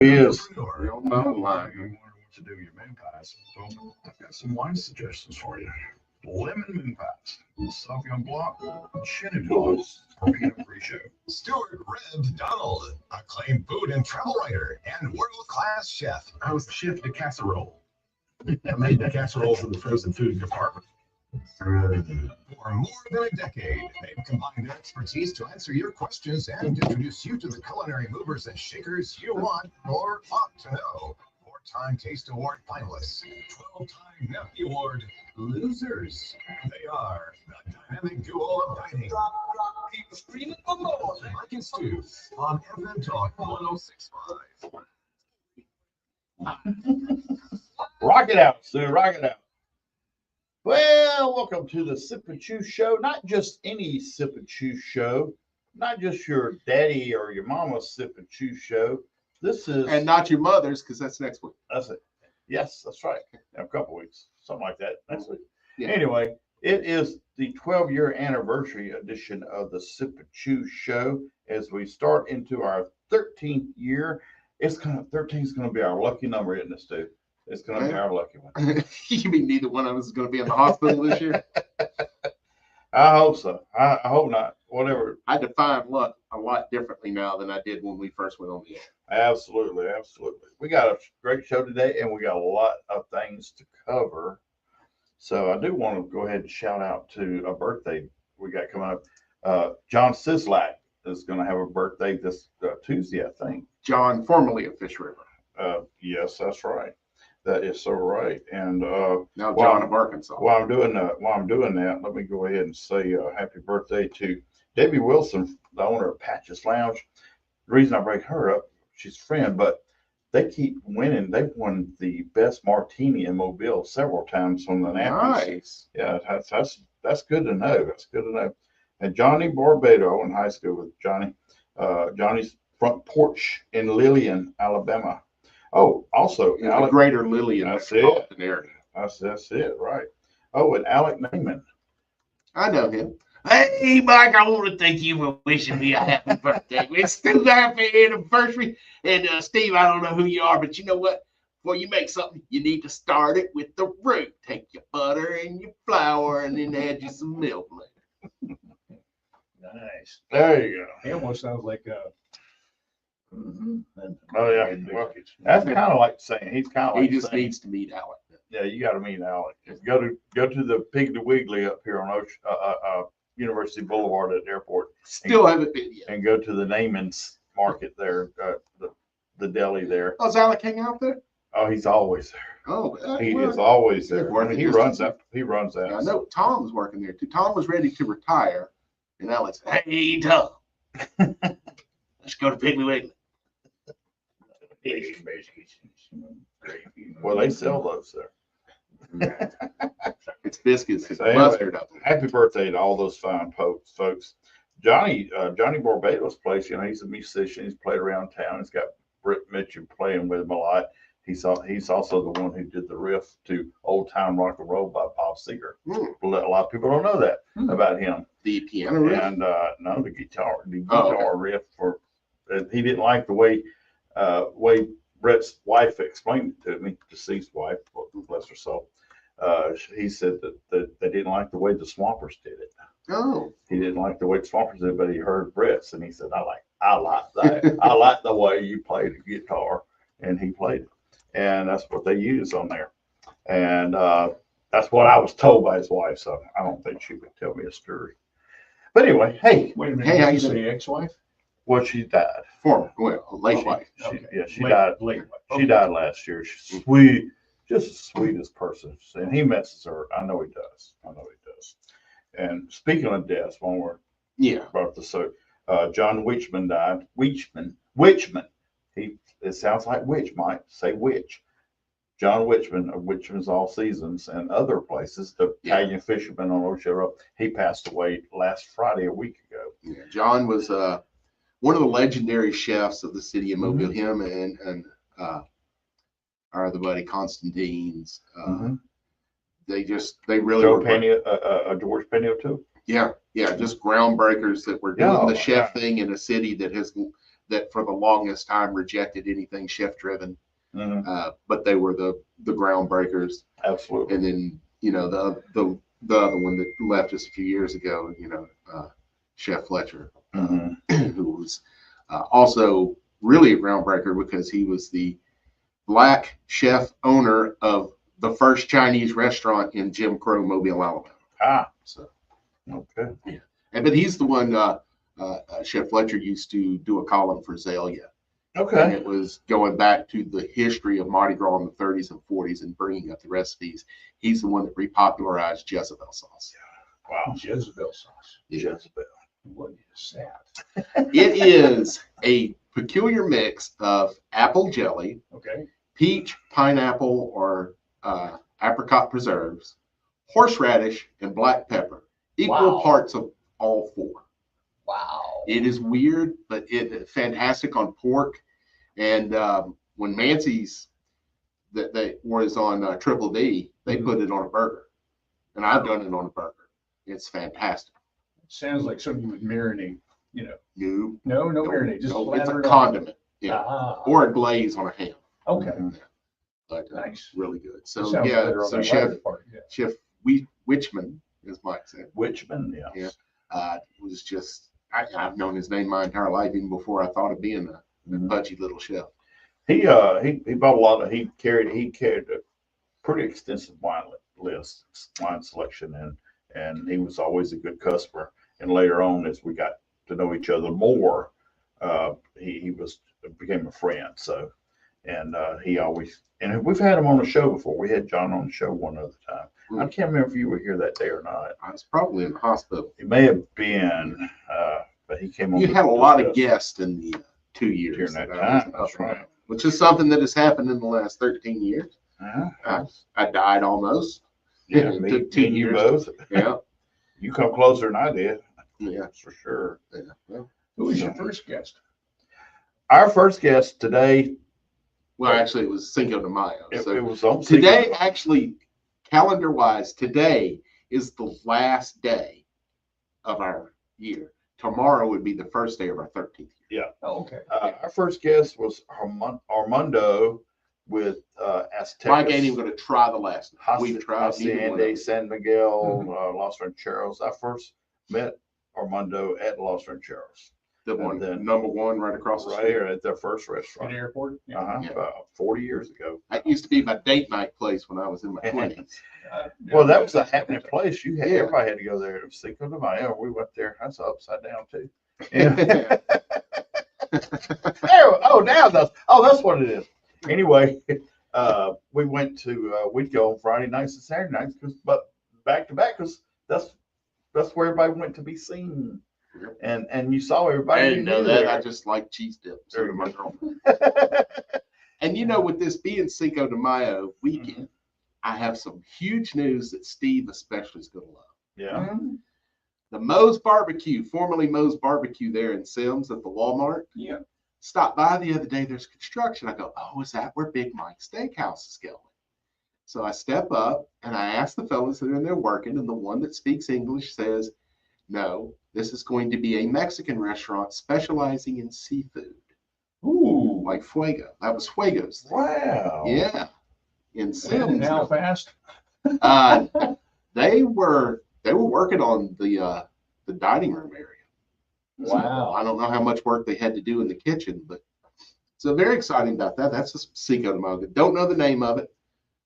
Is Real mountain lion. You wonder what to do with your moon pies. Well, I've got some wine suggestions for you. Lemon moon pies, Sauvignon Blanc, Chenin Blanc, or Pinot Grigio. Stuart Red Donald, acclaimed food and travel writer and world-class chef. I was the chef de casserole. I made the casserole for the frozen food department. For more than a decade, they've combined their expertise to answer your questions and introduce you to the culinary movers and shakers you want or ought to know. Four-time Taste Award finalists, 12-time Nephew Award losers. They are the dynamic duo of dining. Keep screaming for more. Mike and Stu on FM Talk 1065. rock it out, Sue. Rock it out. Well, welcome to the Sip and Chew Show. Not just any Sip and Chew show, not just your daddy or your mama's Sip and Chew show. This is And not your mother's, because that's next week. that's it. Yes, that's right. In a couple weeks, something like that. Next week. Yeah. Anyway, it is the 12-year anniversary edition of the Sip and Chew Show as we start into our 13th year. 13 is gonna be our lucky number, isn't it, Stu? It's gonna be our lucky one. You mean neither one of us is going to be in the hospital this year? I hope so. I hope not. Whatever. I define luck a lot differently now than I did when we first went on the air. Absolutely, absolutely. We got a great show today, and we got a lot of things to cover. So I do want to go ahead and shout out to a birthday we got coming up. John Sislak is going to have a birthday this Tuesday, I think. John, formerly of Fish River. Yes, that's right. That is so right. And Now Well, John of Arkansas. while I'm doing that, let me go ahead and say happy birthday to Debbie Wilson, the owner of Patches Lounge. The reason I bring her up, she's a friend, but they keep winning. They've won the best martini in Mobile several times on the napkins. Nice. Yeah, that's good to know. That's good to know. And Johnny Barbado in high school with Johnny's Front Porch in Lillian, Alabama. Oh, also, In the greater Lillian metropolitan area. That's it, right. Oh, and Alec Naiman. I know him. Hey, Mike, I want to thank you for wishing me a happy birthday. It's still happy anniversary. And Steve, I don't know who you are, but you know what? Before you make something, you need to start it with the root. Take your butter and your flour and then add you some milk later. Nice. There you go. He almost sounds like Oh, yeah. Well, that's kind of like saying he's kind of He like just saying, needs to meet Alec. yeah, you got to meet Alec. Go to the Piggly Wiggly up here on University Boulevard at the airport, Still haven't been yet. and go to the Naaman's Market there, the deli there. Oh, does Alec hang out there? Oh, he's always there. Oh, He well, is always there. working I mean, he distance. runs that. He runs that. I know Tom's working there too. Tom was ready to retire, and Alex said, Hey, Tom. Let's go to Piggly Wiggly. Well, they sell those there. it's biscuits and So anyway, mustard up there. Happy birthday to all those fine folks. Johnny Barbados plays, he's a musician. He's played around town. He's got Britt Mitchell playing with him a lot. He's also the one who did the riff to Old Time Rock and Roll by Bob Seger. A lot of people don't know that about him. The piano riff? And no, the guitar Oh, okay. riff he didn't like the way Brett's wife explained it to me, deceased wife, bless her soul. He said that they didn't like the way the Swampers did it. Oh, He didn't like the way the Swampers did it, but he heard Brett's, and he said, I like that. I like the way you play the guitar, and he played it. And that's what they use on there. And that's what I was told by his wife, so I don't think she would tell me a story. But anyway, hey, Wait a minute. Hey, how did you you doing? say ex-wife? well, she died. former, well, late wife. She died. Late. She died last year. She's sweet, just the sweetest person. And he misses her. I know he does. And speaking of deaths, when we're Yeah. about to so John Wichman died. Wichman. It sounds like witch, Mike. Say witch. John Wichman of Wichman's All Seasons and other places, the Italian fisherman on Ocean Road. He passed away last Friday, a week ago. Yeah. John was one of the legendary chefs of the city of Mobile. Him and our other buddy Constantine's. They really Joe were. Penny, George Penny too. Yeah, just groundbreakers that were doing the chef thing in a city that that for the longest time rejected anything chef driven. Mhm. But they were the groundbreakers. Absolutely. And then, you know, the other one that left us a few years ago, you know, Chef Fletcher, Mhm. who was also really a groundbreaker because he was the black chef owner of the first Chinese restaurant in Jim Crow, Mobile, Alabama. Ah, So, okay. but he's the one, Chef Fletcher used to do a column for Zalia. And Okay. it was going back to the history of Mardi Gras in the 30s and 40s and bringing up the recipes. He's the one that repopularized Jezebel sauce. Wow. Jezebel sauce. Jezebel. What is that? It is a peculiar mix of apple jelly, Okay. peach, pineapple, or apricot preserves, horseradish, and black pepper. Equal Wow. parts of all four. Wow. It is weird, but it's fantastic on pork. And when Mancy's that was on Triple D, they Mhm. put it on a burger, and I've done it on a burger. It's fantastic. Sounds like something you would marinate, you know. No, No marinate, just no, it's a lather it on. condiment, yeah, Ah, or a glaze on a ham. okay. But Nice. really good. So Sounds yeah, better on so that Chef latter part, yeah. Chef Witchman, as Mike said, Witchman, yeah. was just I've known his name my entire life, even before I thought of being a Mhm. pudgy little chef. He bought a lot of, he carried a pretty extensive wine wine selection, and he was always a good customer. And later on, as we got to know each other more, he became a friend. So, and he always, and we've had him on the show before. We had John on the show one other time. I can't remember if you were here that day or not. I was probably in the hospital. It may have been, but he came on. You to had a lot of discuss guests in the 2 years during that I was time. up That's there, right. which is something that has happened in the last 13 years. Uh-huh. I died almost. Yeah, It me, took 2 me and you years. both. Yeah, You come closer than I did. yeah, That's for sure. yeah. Well, Who was your first guest? Our first guest today, actually, it was Cinco de Mayo. it So was on today, actually, calendar-wise, today is the last day of our year. Tomorrow would be the first day of our 13th year. Oh, okay. Our first guest was Armando with Aztecas. Mike ain't even going to try the last name. We've tried. neither one of Hacienda us. San Miguel, Los Rancheros. I first met Armando at Los Rancheros, The one, and then- number one, right across the right street. here at their first In restaurant. the airport? Yeah. Uh-huh, Yeah. about 40 years ago. That used to be my date night place when I was in my 20s. Well, that was a happening place. You had Yeah. everybody had to go there. It was Cinco de Mayo. We went there. That's upside down too. Yeah. That's what it is. Anyway, we went to we'd go on Friday nights and Saturday nights, but back to back, because that's where everybody went to be seen, Yep. and you saw everybody. I you didn't know knew that. there. I just like cheese dip. So There did you my go. girlfriend. And you know, with this being Cinco de Mayo weekend, I have some huge news that Steve especially is going to love. Yeah. The Moe's Barbecue, formerly Moe's Barbecue there in Sims at the Walmart. Yeah. Stopped by the other day. There's construction. I go, oh, is that where Big Mike's Steakhouse is going? So I step up and I ask the fellas that are in there working, and the one that speaks English says, no, this is going to be a Mexican restaurant specializing in seafood, Ooh. like Fuego. That was Fuego's thing. Wow. Yeah. In And Sims. how fast? They were working on the dining room area. So Wow. I don't know how much work they had to do in the kitchen, but so very exciting about that. That's a Cinco de Mayo. Don't know the name of it.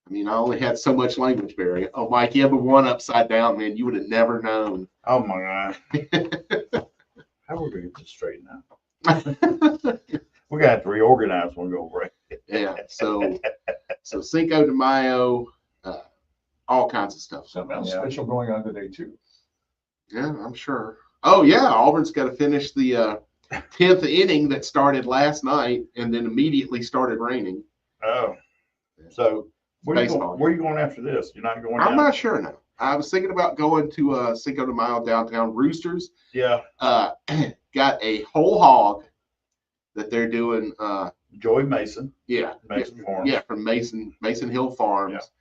I mean, I only had so much language barrier. Oh, Mike, you have a one upside down, man. You would have never known. Oh my God. How are we gonna get this straightened out? We're gonna have to reorganize when we go break. Yeah. So Cinco de Mayo, all kinds of stuff. Something else Yeah. special going on today too. Yeah, I'm sure. Oh yeah, Auburn's got to finish the 10th inning that started last night and then immediately started raining. Oh. So where Baseball. you going after this? You're not going I'm down? not sure now. I was thinking about going to Cinco de Mayo downtown. Roosters Yeah. got a whole hog that they're doing. Joey Mason. Yeah, Mason Farms. yeah, from Mason Hill Farms.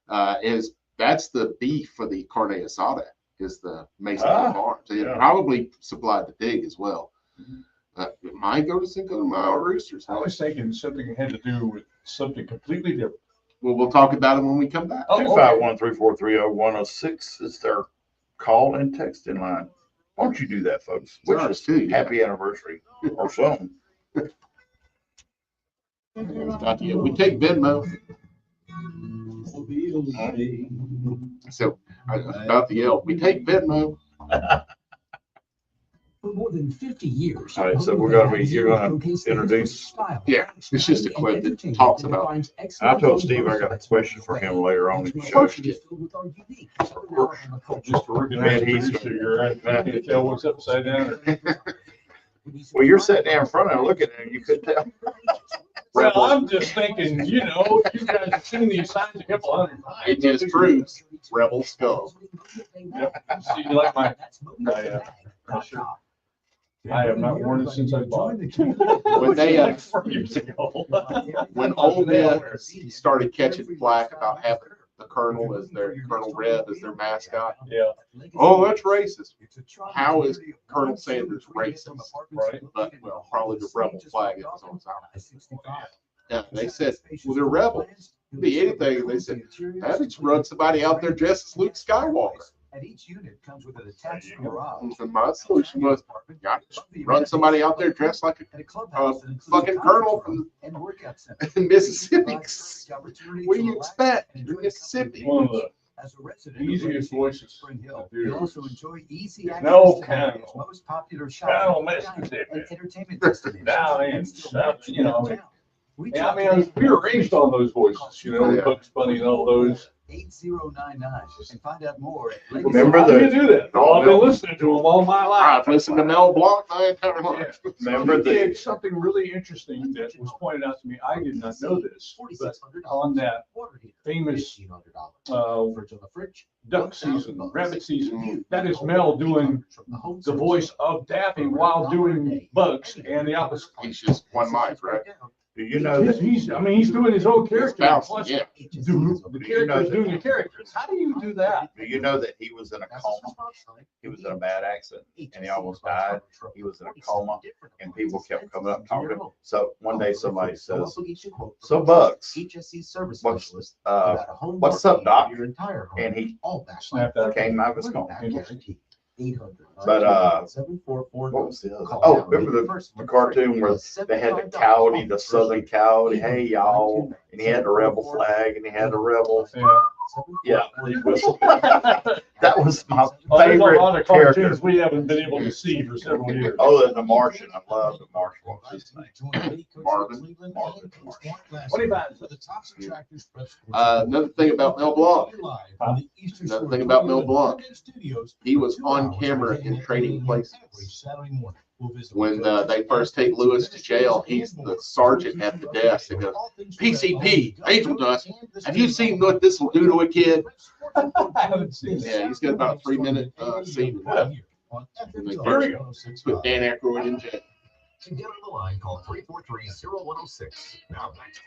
That's the beef for the carne asada. Is the Mason Hill Farms? It yeah. probably supplied the pig as well. Mhm. Might go to Cinco de Mayo Roosters. I was thinking something had to do with something completely different. Well, we'll talk about it when we come back. Oh, okay. 251-343-0106 is their call and texting line. Why don't you do that, folks? Wish Ours us too, yeah. happy anniversary or something. Not yet. We take Venmo. So I was about to yell, we take Venmo. For more than 50 years. All right, so you're gonna introduce. Yeah, it's just a clip that talks about. I told Steve I got a question for him later on in the show. Just for organization, so you're right. You can tell what's upside down. Well, you're sitting there in front of him looking at him, you couldn't tell. Well, I'm just thinking, you know, you guys have seen these signs a couple hundred times. It just proves Rebel Skull. See, you like my, I have not worn it since I bought it. When they, 4 years ago. When Ole Miss started catching flack about having the Colonel as their Colonel Red as their mascot. Yeah. Oh, that's racist. How is Colonel Sanders racist? Right. But, well, probably the rebel flag is on top. Yeah, they said, well, they're rebels. Could be anything. They said, I just run somebody out there dressed as Luke Skywalker. And each unit comes with an attached garage. And my solution was, yeah, run somebody out there dressed like a fucking colonel from Mississippi. What do you expect? You're Mississippi. One of the As a resident easiest voices to Spring Hill, do. you also enjoy easy access No to Colonel. its most popular Colonel shopping, Mississippi. and entertainment destinations. Down in And still South, you know, downtown. We Yeah, I talked mean, today we were raised on those voices, you know, Yeah. Bugs Bunny and all those. 8099 and find out more at Remember How do you do that? Oh, I've been listening to them all my life. I've listened to Mel Blanc my entire life. Remember He the, did something really interesting that was pointed out to me. I did not know this, but on that famous, duck season, rabbit season, that is Mel doing the voice of Daffy while doing Bugs and the opposite. He's just one mic, right? do you know that, He's doing his own character. bouncing, Plus, yeah. the character is doing the characters. How do you do that? do you know that he was in a coma? He was in a bad accident and he almost died. He was in a coma and people kept coming up talking to him. So one day somebody says, so Bugs, what's up, Doc? And he Snapped out. came out of his coma. 800. But, what was the other? Oh, remember the cartoon where they had the coyote, the southern coyote, hey y'all, and he had the rebel flag and he had the rebel. Yeah. He was- That was my Oh, there's a lot favorite of character. cartoons we haven't been able to see for several years. Oh, and the Martian. I love the Martian. What was his name? Marvin. What about Another thing about Mel Blanc. Another thing about Mel Blanc. He was on camera in Trading Places. When they first take Lewis to jail, he's the sergeant at the desk and goes, PCP, Angel Dust, have you seen what this will do to a kid? I haven't seen that. Yeah, he's got about a 3-minute scene with Here we go. with Dan Aykroyd in jail. To get on the line, call 343-0106. Now back to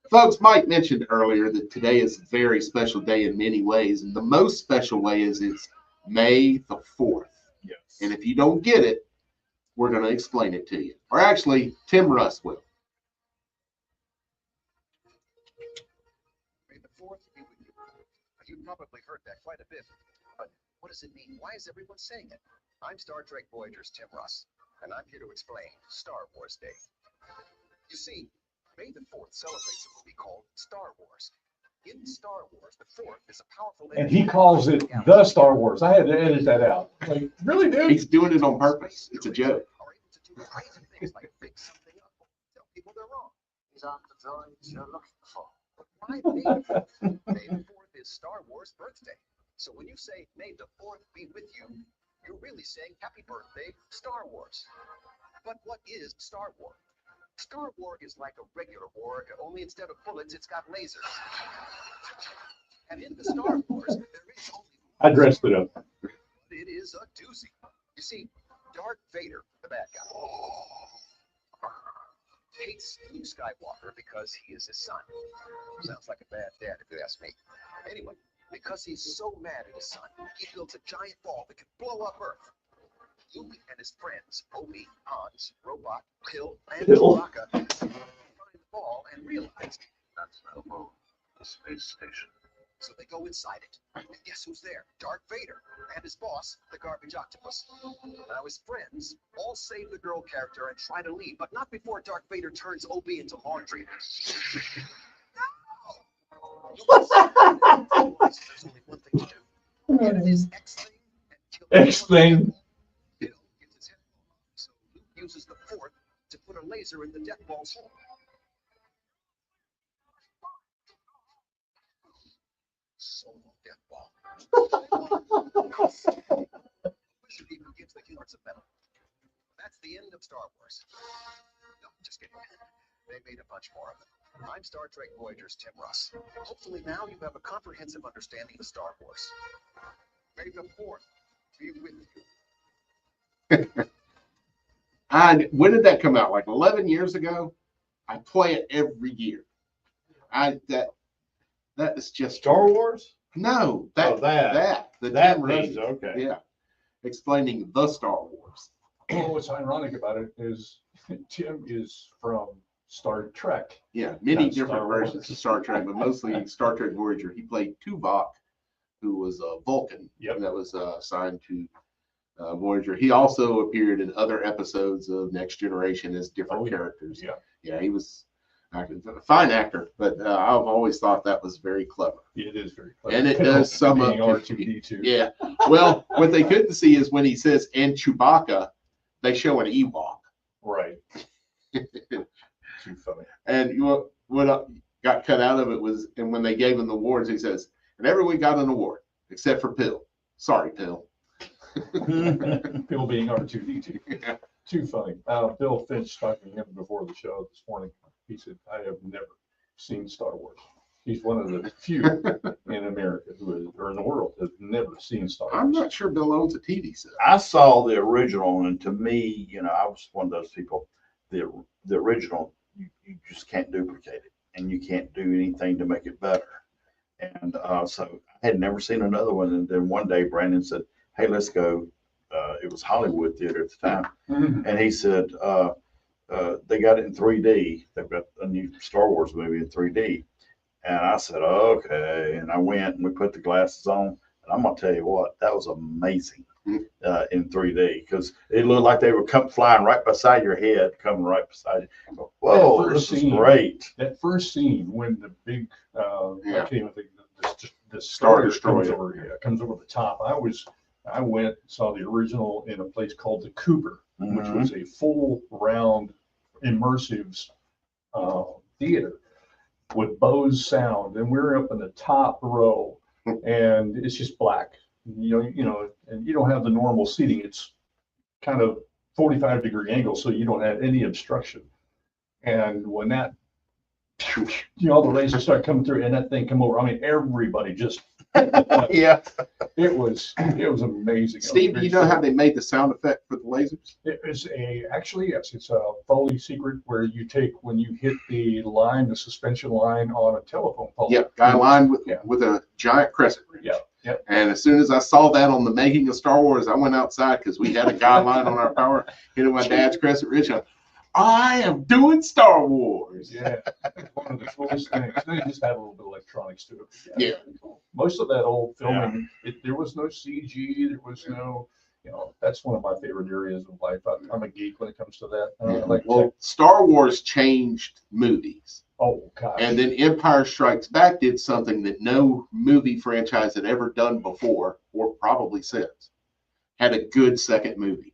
Folks, Mike mentioned earlier that today is a very special day in many ways, and the most special way is it's May the 4th. Yes. And if you don't get it, we're going to explain it to you. Or actually, Tim Russ will. May the 4th be with you. You've probably heard that quite a bit, but what does it mean? Why is everyone saying it? I'm Star Trek Voyager's Tim Russ, and I'm here to explain Star Wars Day. You see, May the 4th celebrates a movie called Star Wars. In Star Wars, the 4th is a powerful... And he calls it the Star Wars. I had to edit that out. Like, really, dude? He's doing it on purpose. It's a joke. Are able to do crazy things like fix something up or tell people they're wrong. These aren't the droids you're looking for. But why May the 4th? May the 4th is Star Wars birthday. So when you say May the 4th be with you, you're really saying happy birthday, Star Wars. But what is Star War? Star War is like a regular war, only instead of bullets, it's got lasers. And in the Star Wars, there is only... I dressed it up. It is a doozy. You see, Darth Vader, the bad guy, hates Luke Skywalker because he is his son. Sounds like a bad dad if you ask me. Anyway, because he's so mad at his son, he builds a giant ball that can blow up Earth. Luke and his friends, Obi, Hans, Robot, Pill, and Pill. Chewbacca, find the ball and realize That's no moon, the space station. so they go inside it. And guess who's there? Darth Vader and his boss, the garbage octopus. Now his friends all save the girl character and try to leave, but not before Darth Vader turns Obi into laundry. No! There's only one thing to do. Get his X thing and kill X thing. Bill gets his head blown off, so Luke uses the fourth to put a laser in the death ball's hole. Solo death ball. Wizard even gives the humans a medal. That's the end of Star Wars. No, just kidding. They made a bunch more of them. I'm Star Trek Voyager's Tim Russ. Hopefully now you have a comprehensive understanding of Star Wars. May the Fourth be with you. And when did that come out? Like 11 years ago? I play it every year. That is just Star Wars? No, Oh, the That Tim means, Russ- okay. yeah, explaining the Star Wars. Well, what's ironic about it is Tim is from Star Trek. Yeah, many Not Star different Wars. versions of Star Trek, but mostly Star Trek Voyager. He played Tuvok, who was a Vulcan. Yep. That was assigned to Voyager. He also appeared in other episodes of Next Generation as different Oh, yeah. characters. Yeah. Yeah, he was a fine actor, but I've always thought that was very clever. It is very clever. And it does sum up Being to- R2D2. Yeah. Well, what they couldn't see is when he says "and Chewbacca," they show an Ewok. Right. Too funny. And what got cut out of it was, and when they gave him the awards, he says, "And everyone got an award except for Pill. Sorry, Pill." Bill being R2D2. Yeah. Too funny. Bill Finch talking to him before the show this morning. He said, I have never seen Star Wars. He's one of the few in America or in the world that have never seen Star Wars. I'm not sure Bill owns a TV set. I saw the original, and to me, I was one of those people. The original, you just can't duplicate it, and you can't do anything to make it better. And so I had never seen another one. And then one day, Brandon said, "Hey, let's go." It was Hollywood Theater at the time, Mhm. and he said they got it in 3D. They've got a new Star Wars movie in 3D. And I said, okay. And I went and we put the glasses on. And I'm going to tell you what, that was amazing in 3D because it looked like they were flying right beside your head, coming right beside you. Whoa, That this first is scene. great. That first scene when the big, Yeah. I can't even think, the Star Star Destroyer. comes over the top. I went and saw the original in a place called the Cooper, which Mhm. was a full round immersive theater with Bose sound, and we're up in the top row, and it's just black. And you don't have the normal seating. It's kind of 45-degree angle, so you don't have any obstruction. And when that, all the lasers start coming through, and that thing come over, I mean, everybody just, Yeah. it was amazing. Steve, do you know how they made the sound effect for the lasers? It is actually, yes, it's a Foley secret where you take, when you hit the suspension line on a telephone pole. Yep, guy lined with, Yeah. with a giant crescent wrench. Yeah, yep. And as soon as I saw that on the making of Star Wars, I went outside because we had a guy line on our power, hitting my dad's crescent wrench. I am doing Star Wars. Yeah, one of the coolest things. They just had a little bit of electronics to it. Yeah. Most of that old filming, there was no CG, there was no, that's one of my favorite areas of life. I'm a geek when it comes to that. I like Well, Star Wars changed movies. oh, God. And then Empire Strikes Back did something that no movie franchise had ever done before, or probably since. Had a good second movie.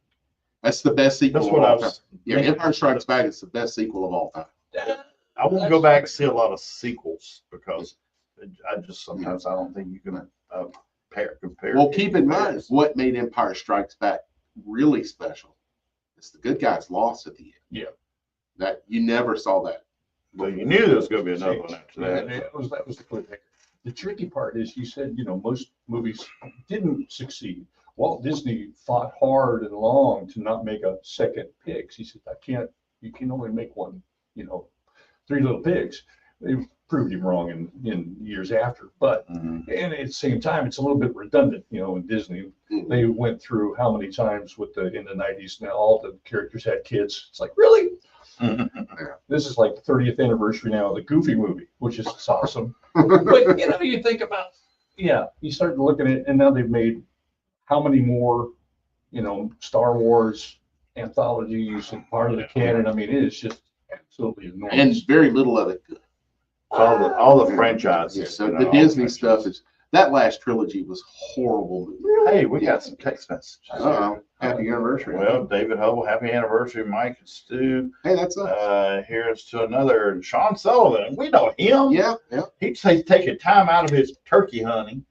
That's the best sequel That's of what I all time. was. Yeah, Empire Strikes Back is the best sequel of all time. I won't go back and see a lot of sequels because I just sometimes I don't think you can compare. Well, keep in mind what made Empire Strikes Back really special. It's the good guys lost at the end. Yeah. That you never saw that. Well, you knew there was going to be another one after that. That was the cliffhanger. The tricky part is you said, most movies didn't succeed. Walt Disney fought hard and long to not make a second Pigs. He said, you can only make one, Three Little Pigs. proved him wrong in years after. But Mhm. and at the same time, it's a little bit redundant, in Disney. Mhm. They went through how many times in the 90s now all the characters had kids. It's like, really? This is like the 30th anniversary now of the Goofy movie, which is awesome. But you think about, you start looking at it, and now they've made how many more, Star Wars anthologies and part of the canon. I mean, it is just absolutely And enormous. very little of it good. All the franchises. Yeah, so you know, the all Disney the stuff is, that last trilogy was horrible movie. Hey, we got some text messages. Uh-oh, happy anniversary. Well, David Hubble, happy anniversary, Mike and Stu. Hey, that's us. Here's to another Sean Sullivan. We know him. Yeah. He's taking time out of his turkey hunting.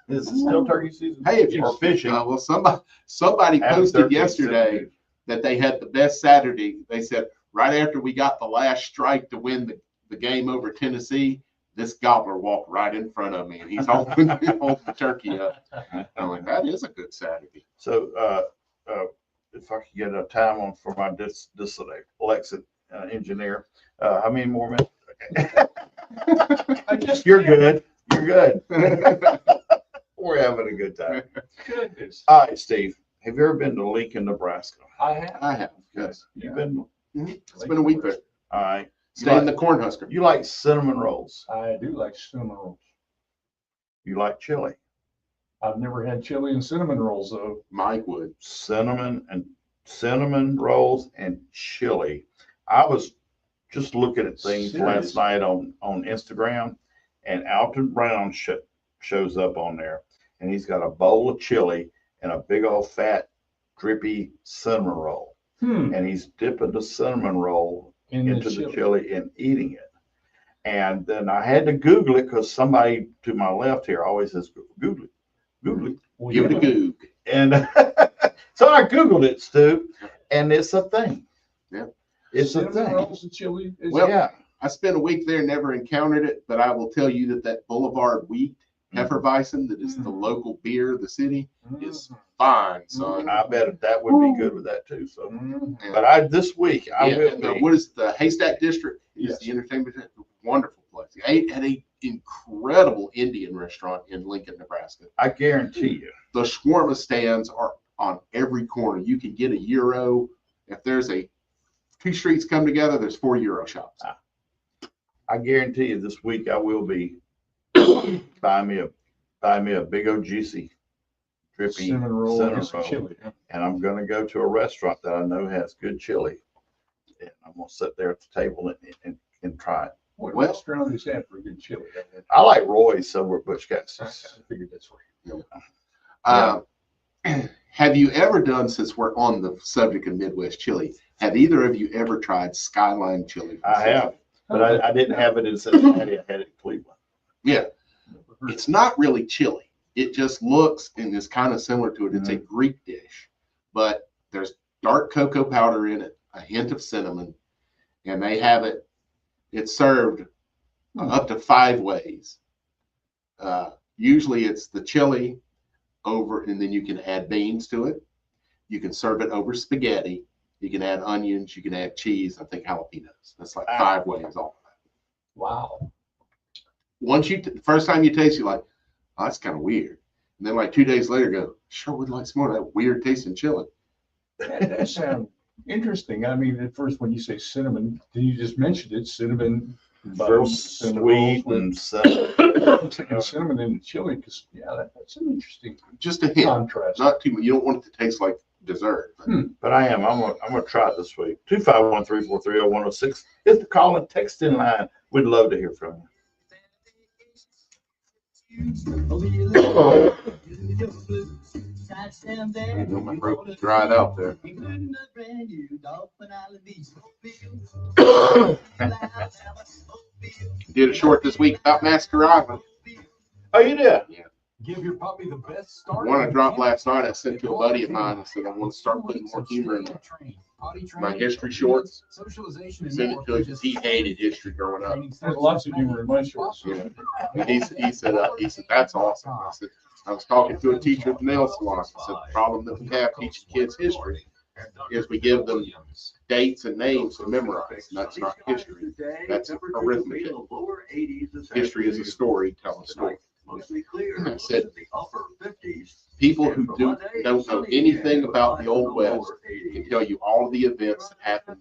Is it still turkey season? Hey, if you or fishing? well, somebody Happy posted turkey yesterday season. that they had the best Saturday. They said right after we got the last strike to win the game over Tennessee, this gobbler walked right in front of me, and he's holding the turkey up. I'm like, that is a good Saturday. So, if I could get a time on for my dyslexic engineer, how many more minutes? Okay. You're good. You're good. We're having a good time. Goodness. All right, Steve. Have you ever been to Lincoln, Nebraska? I have. I have. Yes. You've been. It's been a week there. All right. Stay in the Cornhusker. You like cinnamon rolls. I do like cinnamon rolls. You like chili. I've never had chili and cinnamon rolls though. Mike would. Cinnamon rolls and chili. I was just looking at things Serious? last night on Instagram, and Alton Brown shows up on there, and he's got a bowl of chili and a big old fat drippy cinnamon roll, and he's dipping the cinnamon roll into the chili and eating it. And then I had to Google it because somebody to my left here always says, Google it. Google it. Well, Give it a goog. And so I Googled it, Stu, and it's a thing. Yeah. It's a cinnamon thing. rolls and chili. Well, Yeah. I spent a week there, never encountered it, but I will tell you that Boulevard Wheat Hefeweizen, that is the local beer of the city, is fine, son. I bet that would be good with that too. So, Mm. but this week I Yeah, will and be. what is the Haystack District? Is Yes. the entertainment wonderful place? I had an incredible Indian restaurant in Lincoln, Nebraska. I guarantee you. The shawarma stands are on every corner. You can get a gyro. If there's two streets come together, there's 4 gyro shops. I guarantee you this week I will be buy me a big old juicy drippy Cinnamon roll cinnamon and roll. chili. And I'm gonna go to a restaurant that I know has good chili. And I'm gonna sit there at the table and try it. What Well- restaurant is that for good chili? I like Roy's over at Butch I Cassidy's. figured that's where. Have you ever done, since we're on the subject of Midwest chili, have either of you ever tried Skyline chili? I have, but I didn't have it in Cincinnati. I had it in Cleveland. Yeah, it's not really chili. It just looks and is kind of similar to it. It's a Greek dish, but there's dark cocoa powder in it, a hint of cinnamon, and they have it. It's served up to 5 ways. Usually it's the chili over, and then you can add beans to it. You can serve it over spaghetti. You can add onions. You can add cheese. I think jalapenos. That's like 5 ways all. Wow. Once first time you taste, you're like, oh, that's kind of weird. And then like 2 days later, go, sure would like some more of that weird tasting chili. That sounds interesting. I mean, at first when you say cinnamon, you just mentioned it, cinnamon. Real buns, cinnamon sweet rolls and cinnamon. I'm thinking cinnamon and chili, because that's an interesting Just a hint, contrast. not too much. You don't want it to taste like dessert. But But I'm gonna try it this week. 251-343-0106 is the call and text in line. We'd love to hear from you. my throat dried out there. Did a short this week about Master Island. Oh, you did? Give your puppy the best start. One I dropped last night, I sent to a buddy of mine. I said I want to start putting more humor in my history shorts. Socialization Send it to him because he hated history growing up. There's lots of humor in my shorts. Yeah. And he said that's awesome. I said I was talking to a teacher at the nail salon. I said the problem that we have teaching kids history is we give them dates and names to memorize. And that's not history. That's arithmetic. History is a story, tell a story. And I said, people who don't know anything about the Old West can tell you all of the events that happened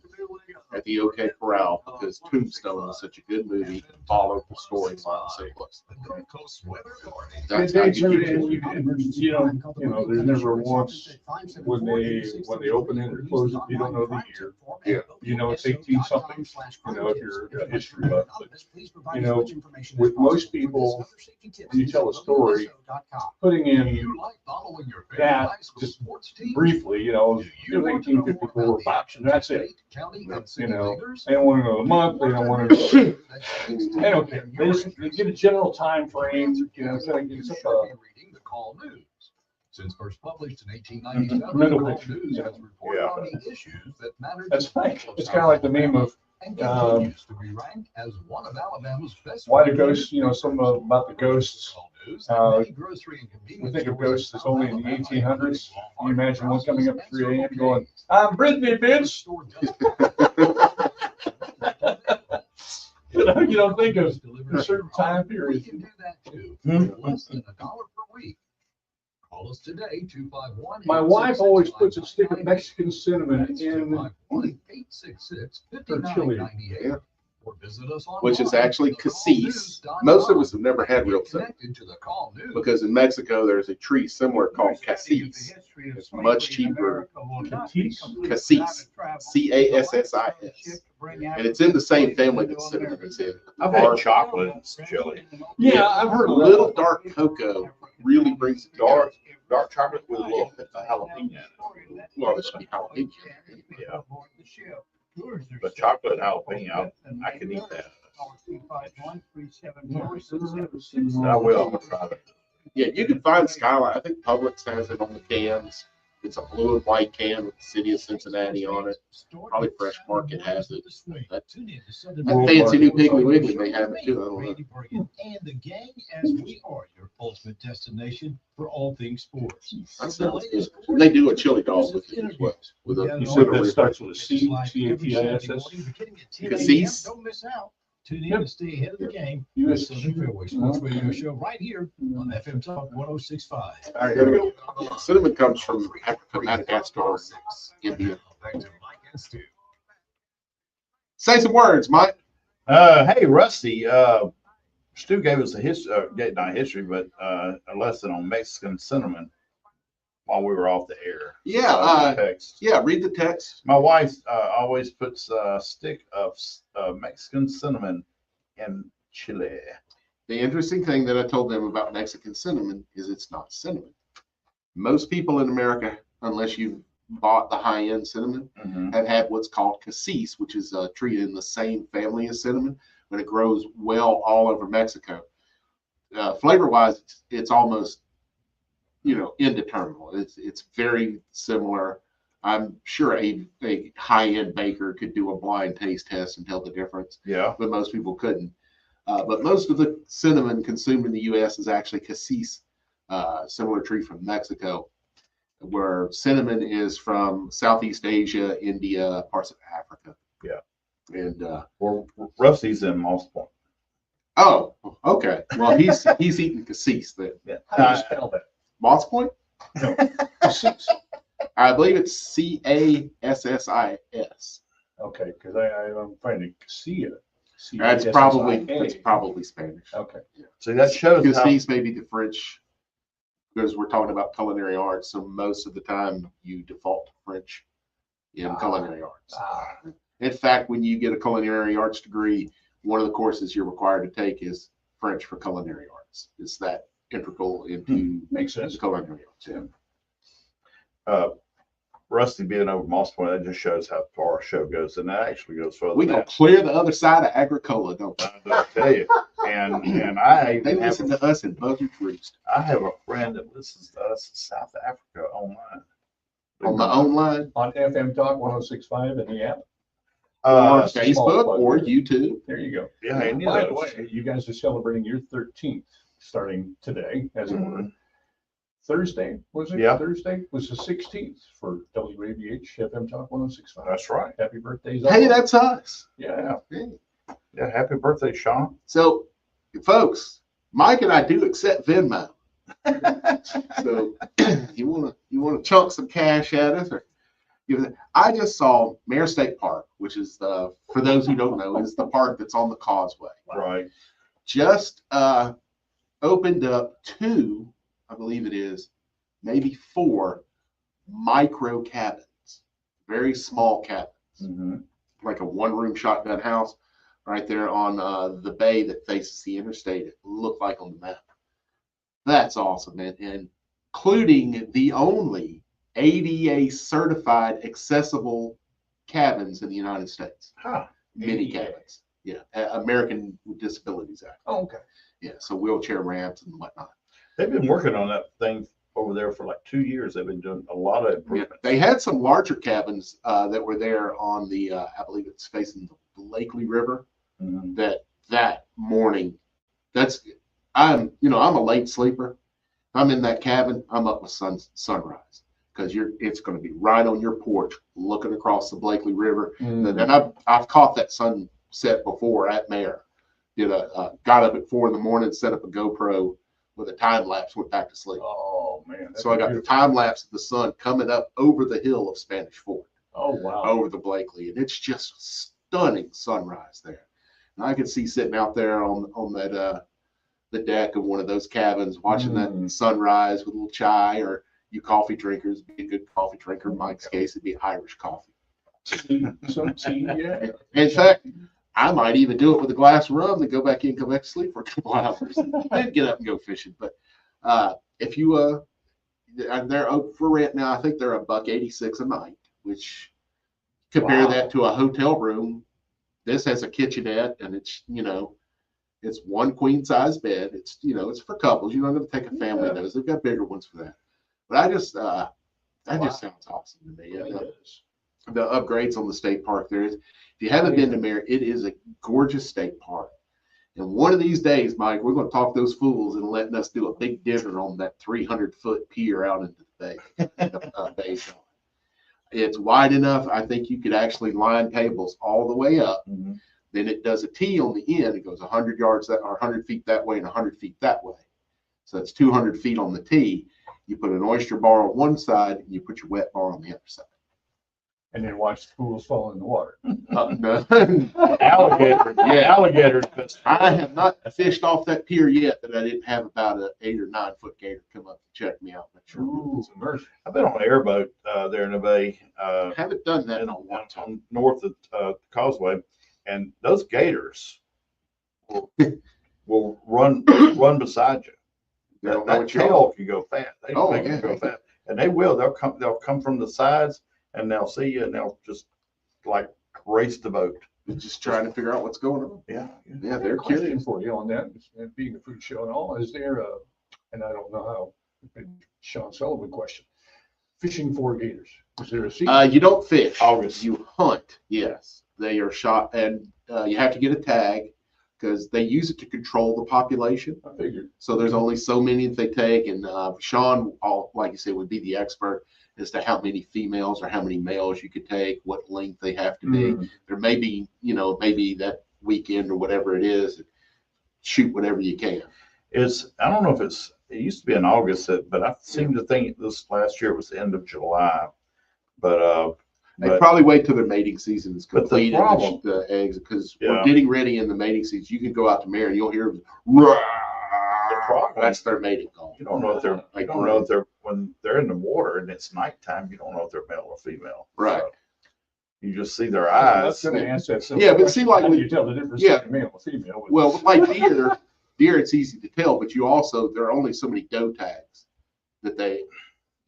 at the OK Corral because Tombstone was such a good movie and followed the storyline so close. That's how you there's never once when they open it or close it, you don't know the year. Yeah. You know, it's 18 something, if you're a history buff. But, with most people, when you tell a story, putting in that just briefly, it was 1854 box, and that's it. They don't want to know the month, they don't want to know. They don't care. They get a general time frame, it's like it's a Since first published in 1897, Mental Call picture, News yeah. has reported Yeah. on the issues that mattered. That's to right. people It's kind of like the meme of and continues to be ranked as one of Alabama's best. why the ghosts, some about the ghosts. We We think of ghosts as only in the 1800s. Can you imagine one coming up at 3 a.m. going, "I'm Brittany, bitch." You don't think of a certain time We period. can do that too. Hmm. For less than $1 per week. Call us today, 251. My wife always puts a stick of Mexican cinnamon in 866-5998. Yeah. Or visit us online Which is actually at cassis. thecallnews.com. Most of us have never had real Get cinnamon connected to the Call News. because in Mexico there's a tree somewhere called cassis. It's much cheaper. Cassis, Cassis, and it's in the same family that cinnamon is in. I've had chocolate chili. Yeah, I've heard A of little dark cocoa really brings it dark. Dark chocolate with a little bit of jalapeno in it. Well, this should be jalapeno. Yeah. But chocolate jalapeno, I can eat that. I will. I'm gonna try it. Yeah, you can find Skyline. I think Publix has it on the cans. It's a blue and white can with the city of Cincinnati on it. Probably Fresh Market has it. That fancy new Piggly Wiggly may have it too. I don't know. And the gang, as we are your ultimate destination for all things sports. That sounds good. They do a chili dog with it as well. With a You said that starts with a C, C-A-T-I-S-S. Cassis. Don't miss out. Tune in to stay ahead of the game. U.S. Southern Fairway Sports Radio Show right here on FM Talk 106.5. All right, here we go. Cinnamon comes from Africa, Madagascar, India. Back to Mike and Stu. Say some words, Mike. Hey, Rusty, Stu gave us not history, but a lesson on Mexican cinnamon while we were off the air. Yeah, Text. yeah, read the text. My wife always puts a stick of Mexican cinnamon in chili. The interesting thing that I told them about Mexican cinnamon is it's not cinnamon. Most people in America, unless you've bought the high-end cinnamon, Mhm. have had what's called cassis, which is a tree in the same family as cinnamon, but it grows well all over Mexico. Flavor-wise, it's almost, indeterminable. It's very similar. I'm sure a high-end baker could do a blind taste test and tell the difference, Yeah. but most people couldn't. But most of the cinnamon consumed in the U.S. is actually cassis, similar tree from Mexico, where cinnamon is from Southeast Asia, India, parts of Africa. Yeah. And Well, Rusty's in Moss Point. oh, okay. Well, he's eating cassis then. Yeah. How do you spell that? Moss Point? No. Cassis. I believe it's Cassis. Okay, because I'm finding casilla. That's probably Spanish. Okay. See, that shows how, Cassis may be the French, because we're talking about culinary arts. So most of the time you default to French in culinary arts. In fact, when you get a culinary arts degree, one of the courses you're required to take is French for culinary arts. It's that integral into Makes sense. the culinary arts. Yeah. Rusty being over Moss Point, that just shows how far our show goes, and that actually goes further. We than gonna that. clear the other side of Agricola, don't we? I tell you, and I They even have listen to us in Buzzards Roost I have a friend that listens to us in South Africa online. on the own line, On FM Talk 106.5 in the app. or Uh, Facebook, or YouTube. There you go. yeah, and By the way, you guys are celebrating your 13th starting today, as it were. Thursday, was it? Yeah. Thursday was the 16th for WABH FM Talk 106.5. That's right. Happy birthday, Hey, Zach. that's us. Yeah. Yeah, happy birthday, Sean. So, folks, Mike and I do accept Venmo. So, you wanna chunk some cash at us, or give it? I just saw Mare State Park, which is for those who don't know, is the park that's on the causeway. Right. Just opened up 2, I believe it is, maybe 4 micro cabins, very small cabins, Mm-hmm. like a 1-room shotgun house right there on the bay that faces the interstate. It looked like on the map. That's awesome, man. And including the only ADA certified accessible cabins in the United States. Huh. Mini ADA. cabins. Yeah. American with Disabilities Act. Oh, okay. Yeah. So wheelchair ramps and whatnot. They've been working on that thing over there for like 2 years. They've been doing a lot of Yeah, improvements. they had some larger cabins that were there on the, I believe it's facing the Blakely River. Mhm. That morning, I'm a late sleeper. I'm in that cabin. I'm up with sunrise because it's going to be right on your porch, looking across the Blakely River. Mm. And I've caught that sunset before at Mare. Got up at 4 in the morning, set up a GoPro with a time lapse, went back to sleep. Oh, man. So I got the time lapse of the sun coming up over the hill of Spanish Fort, Oh, wow. over the Blakely, and it's just stunning sunrise there. And I could see sitting out there on that the deck of one of those cabins, watching that sunrise with a little chai, or you coffee drinkers, be a good coffee drinker. In Mike's case, it'd be Irish coffee. Some tea, yeah. In fact, I might even do it with a glass of rum, then go back in, go back to sleep for a couple hours, then get up and go fishing. But if you they're open for rent now. I think they're $186 a night, which compare that to a hotel room. This has a kitchenette, and it's it's 1 queen size bed. It's it's for couples. You're not going to take a family of those. They've got bigger ones for that. But I just that just sounds awesome to me. The upgrades on the state park there is. If you haven't been to Mare, it is a gorgeous state park. And one of these days, Mike, we're going to talk those fools and letting us do a big dinner on that 300-foot pier out into the bay. Bay. It's wide enough. I think you could actually line tables all the way up. Mhm. Then it does a T on the end. It goes 100 yards or 100 feet that way and 100 feet that way. So that's 200 feet on the T. You put an oyster bar on one side and you put your wet bar on the other side. And then watch the fools fall in the water. No. Alligators. Yeah. Alligators. I have not fished off that pier yet, but I didn't have about an 8 or 9 foot gator come up and check me out. Make sure. Ooh, mercy. I've been on an airboat there in the bay. I haven't done that in a long time. On north of Causeway, and those gators will run beside you. They don't know That what you're on. tail can go fast. They Oh, can yeah. go fast, and they will. They'll come from the sides, and they'll see you, and they'll just like race the boat. Just trying to figure out what's going on. Yeah. Yeah, they're Question curious. for you on that, and being a food show and all, is there and I don't know how, Sean Sullivan question, fishing for gators, is there a season? You don't fish. August. You hunt. Yes, they are shot, and you have to get a tag because they use it to control the population. I figured. So there's only so many that they take, and Sean, like you said, would be the expert as to how many females or how many males you could take, what length they have to be. Mm. There may be, maybe that weekend or whatever it is, shoot whatever you can. I don't know if it used to be in August, but I seem to think this last year it was the end of July. But They probably wait till their mating season is But the complete and problem- the eggs, because Yeah. we're getting ready in the mating season. You can go out to Mare and you'll hear "Rah!" problem- That's their mating call. you don't know if they're when they're in the water and it's nighttime. You don't know if they're male or female. Right. So you just see their I was eyes. gonna ask that. Yeah, but see, like how do with- you tell the difference yeah. between male and female? Well, like deer, it's easy to tell, but there are only so many doe tags that they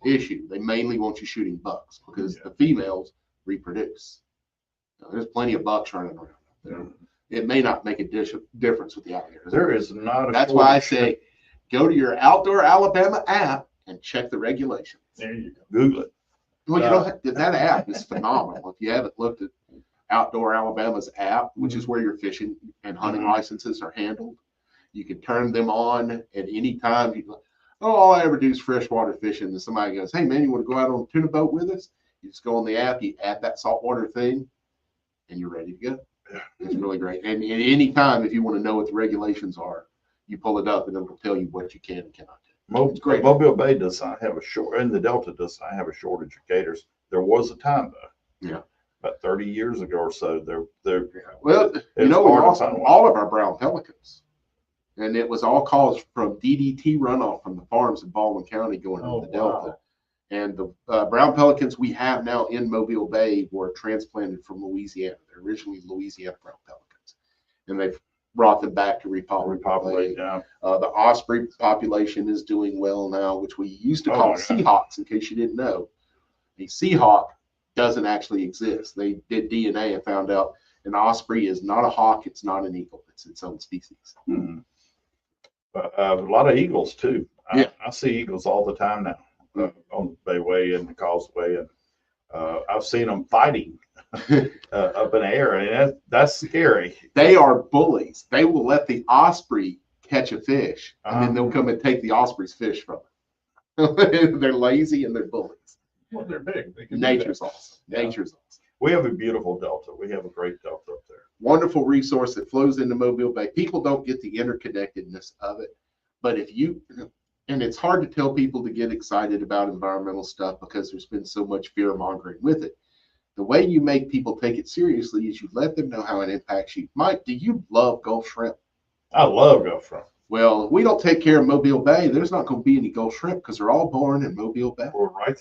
issue. They mainly want you shooting bucks because the females reproduce. Now, there's plenty of bucks running around out there. It may not make a difference with the alligators. There is not. That's why I say go to your Outdoor Alabama app and check the regulations. There you go. Google it. Well, you don't have, that app is phenomenal. If you haven't looked at Outdoor Alabama's app, which is where your fishing and hunting licenses are handled, you can turn them on at any time. Oh, all I ever do is freshwater fishing. And somebody goes, "Hey man, you want to go out on a tuna boat with us?" You just go on the app, you add that saltwater thing, and you're ready to go. It's really great. And any time, if you want to know what the regulations are, you pull it up and it'll tell you what you can and cannot do. It's great. Mobile Bay does not have a short, and the Delta does not have a shortage of gators. There was a time though. Yeah. About 30 years ago or so, they're Well, you it's know, we hard to lost find one. all of our brown pelicans. And it was all caused from DDT runoff from the farms in Baldwin County going Oh, into the Delta. wow. And the brown pelicans we have now in Mobile Bay were transplanted from Louisiana. They're originally Louisiana brown pelicans. And they've brought them back to repopulate. Yeah. The osprey population is doing well now, which we used to Oh, call my God. Seahawks, in case you didn't know. A Seahawk doesn't actually exist. They did DNA and found out an osprey is not a hawk, it's not an eagle, it's its own species. Mhm. But a lot of eagles too. Yeah. I see eagles all the time now on the Bayway and the Causeway, and I've seen them fighting up in the air, and that's scary. They are bullies. They will let the osprey catch a fish, and Uh-huh. then they'll come and take the osprey's fish from it. They're lazy and they're bullies. Well, they're big. They can do Nature's that. awesome. Nature's awesome. We have a beautiful Delta. We have a great Delta up there. Wonderful resource that flows into Mobile Bay. People don't get the interconnectedness of it, but and it's hard to tell people to get excited about environmental stuff because there's been so much fear mongering with it. The way you make people take it seriously is you let them know how it impacts you. Mike, do you love Gulf shrimp? I love Gulf shrimp. Well, if we don't take care of Mobile Bay, there's not going to be any Gulf shrimp because they're all born in Mobile Bay. We're right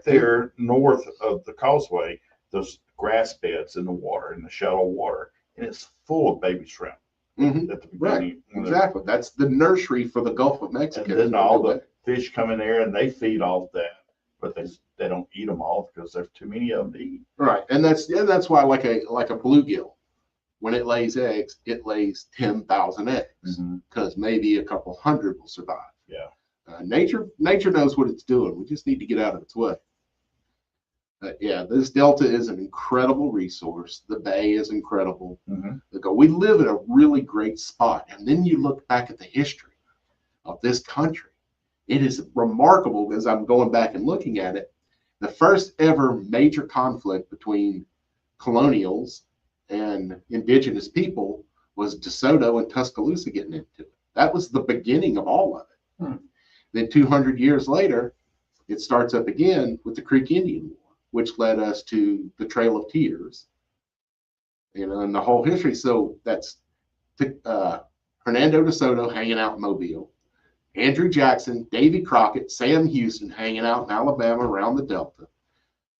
there north of the Causeway. There's grass beds in the water, in the shallow water, and it's full of baby shrimp Mhm. at the Right. beginning. Exactly. That's the nursery for the Gulf of And Mexico. then all the fish come in there and they feed off that, but they don't eat them all because there's too many of them to eat. Right, and that's why like a bluegill, when it lays eggs, it lays 10,000 eggs because maybe a couple hundred will survive. Yeah. Nature knows what it's doing. We just need to get out of its way. Yeah, this Delta is an incredible resource. The Bay is incredible. Mhm. We live in a really great spot, and then you look back at the history of this country. It is remarkable as I'm going back and looking at it. The first ever major conflict between colonials and indigenous people was DeSoto and Tuscaloosa getting into it. That was the beginning of all of it. Then 200 years later, it starts up again with the Creek Indian War, which led us to the Trail of Tears, and the whole history. So that's Hernando DeSoto hanging out in Mobile, Andrew Jackson, Davy Crockett, Sam Houston hanging out in Alabama around the Delta.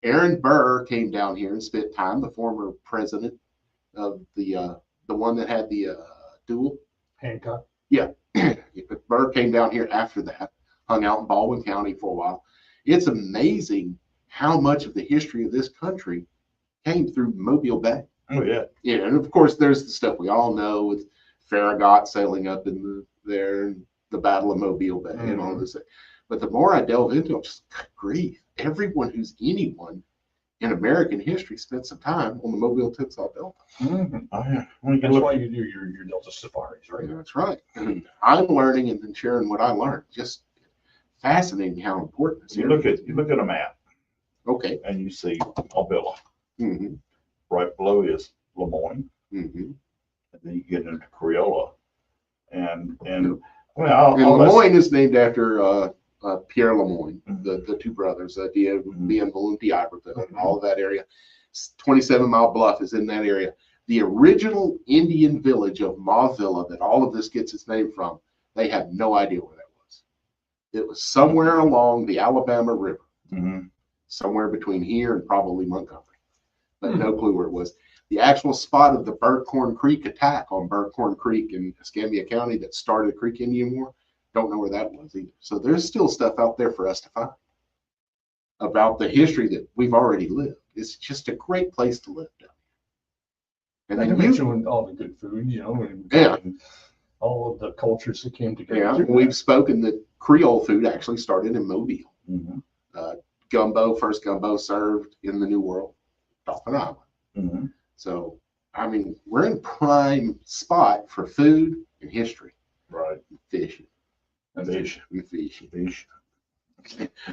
Aaron Burr came down here and spent time, the former president of the one that had the duel. Hancock. But Burr came down here after that, hung out in Baldwin County for a while. It's amazing how much of the history of this country came through Mobile Bay. Oh yeah. Yeah, and of course there's the stuff we all know with Farragut sailing up in there and the Battle of Mobile Bay and all this. But the more I delve into it, just good grief, everyone who's anyone in American history spent some time on the Mobile Tinsall Delta. Mhm. Oh yeah. When you That's look, why you do your Delta safaris, right? Yeah, that's right. And I'm learning and then sharing what I learned. Just fascinating how important this you is. look at a map Okay. and you see Albilla. Mm-hmm. Right below is Lemoyne, Mm-hmm. and then you get into Crayola, and And Lemoyne. Lemoyne is named after Pierre Lemoyne, Mhm. the two brothers, being Volunteer Iberville, and Mhm. all of that area. 27-mile Bluff is in that area. The original Indian village of Mauvilla that all of this gets its name from, they have no idea where that was. It was somewhere along the Alabama River, somewhere between here and probably Montgomery, but no clue where it was. The actual spot of the Birdcorn Creek attack on Birdcorn Creek in Escambia County that started the Creek Indian War, don't know where that was either. So there's still stuff out there for us to find about the history that we've already lived. It's just a great place to live down here. And And to then mention all the good food, and, Yeah. and all of the cultures that came together. yeah, through we've that. spoken that Creole food actually started in Mobile. Mhm. Gumbo, first gumbo served in the New World, Dauphin Island. Mhm. So, I mean, we're in prime spot for food and history, Right. fishing. Fish. and fish. Fish.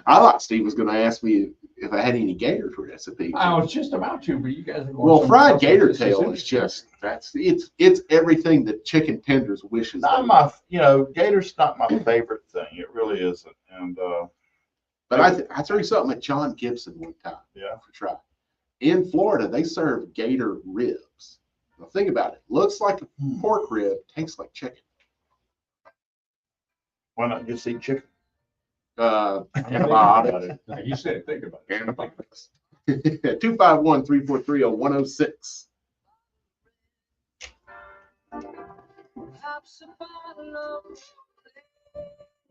I thought Steve was going to ask me if I had any gator for recipe. I was just about to, but you guys are going. Well, somewhere fried else. gator This tail is interesting. just it's everything that chicken tenders wishes. Not they my, gator's not my favorite thing. It really isn't. And, But I threw something at John Gibson one time yeah, for try. In Florida, they serve gator ribs. Now think about it. Looks like a pork rib, tastes like chicken. why not just eat chicken? Antibiotic. Like you said, think about it. Antibiotics. 251-343-0106.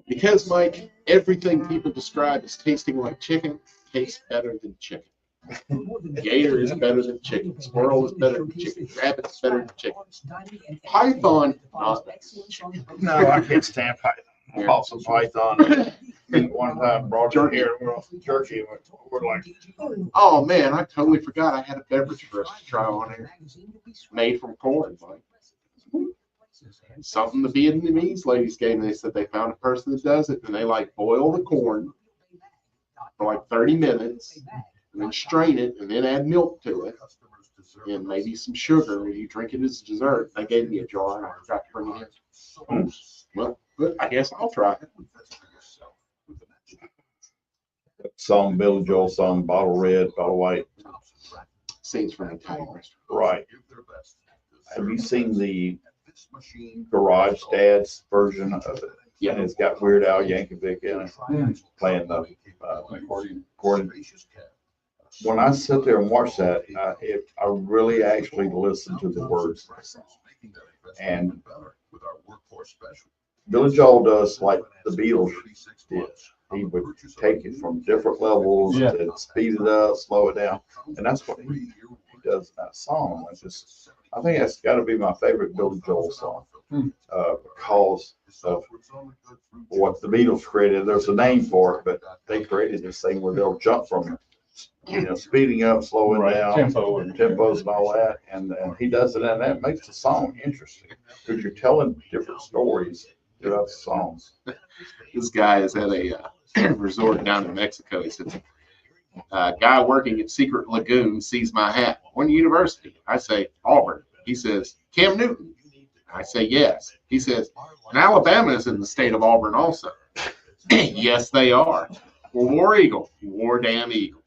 Because, Mike, everything people describe as tasting like chicken tastes better than chicken. Gator is better than chicken. Squirrel is better than chicken. Rabbit is better than chicken. Python, not better than chicken. No, I can't stand python. I bought some python. One time brought it here, we're off jerky. We're like, Oh, man, I totally forgot I had a beverage for us to try on here. Made from corn, Mike. Something the Vietnamese ladies gave me. They said they found a person that does it, and they like boil the corn for like 30 minutes, and then strain it, and then add milk to it, and maybe some sugar, and you drink it as dessert. They gave me a jar, and I forgot to bring it in. Well, but I guess I'll try it. some Billy Joel song, bottle red, bottle white. Scenes from an Italian restaurant. Right. Have you seen the Garage Dad's version of it? Yeah. And it's got Weird Al Yankovic in it, playing the accordion. When I sit there and watch that, I really actually listen to the words. And Billy Joel does like the Beatles did. He would take it from different levels Yeah. and speed it up, slow it down. And that's what he does in that song. I think that's got to be my favorite Billy Joel song because of what the Beatles created. There's a name for it, but they created this thing where they'll jump from, speeding up, slowing Right, down, tempo and tempos and all that. And he does it, and that makes the song interesting because you're telling different stories throughout the songs. This guy is at a resort down in Mexico. He says, a guy working at Secret Lagoon sees my hat. What university? I say, Auburn. He says, Cam Newton. I say, yes. He says, and Alabama is in the state of Auburn also. Yes, they are. Well, War Eagle. War damn Eagle.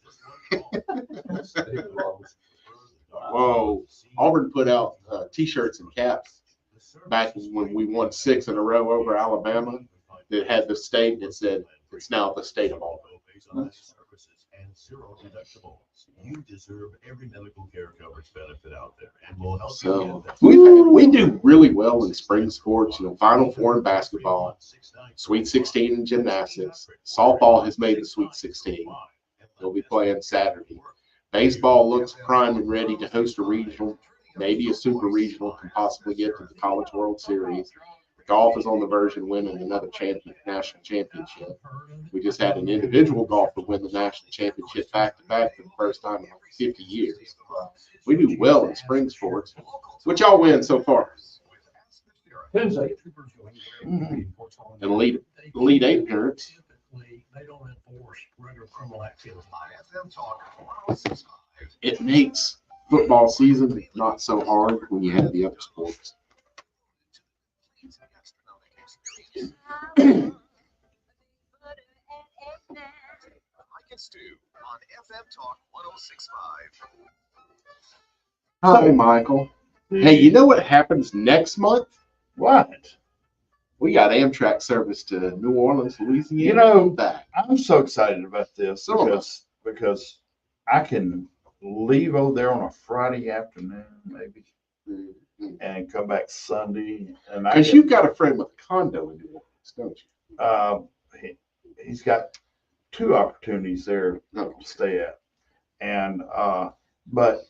Whoa. Auburn put out T-shirts and caps back when we won 6 in a row over Alabama that had the state that said it's now the state of Auburn. You deserve every medical care coverage benefit out there, and we'll help So we do really well in spring sports, Final Four in basketball, Sweet 16 in gymnastics. Softball has made the Sweet 16. They'll be playing Saturday. Baseball looks primed and ready to host a regional, maybe a super regional, can possibly get to the College World Series. Golf is on the verge of winning another national championship. We just had an individual golfer win the national championship back-to-back for the first time in 50 years. We do well in spring sports. What y'all win so far? Wednesday. An Elite 8 appearance. They don't enforce regular criminal activity. It makes football season not so hard when you have the other sports. Hi, Michael. Hey, you know what happens next month? What? We got Amtrak service to New Orleans, Louisiana. Back. I'm so excited about this So am I. because I can leave over there on a Friday afternoon, maybe, and come back Sunday. And I Because can, you've got a friend with a condo in New Orleans, don't you? he's got 2 opportunities there No. to stay at. And, but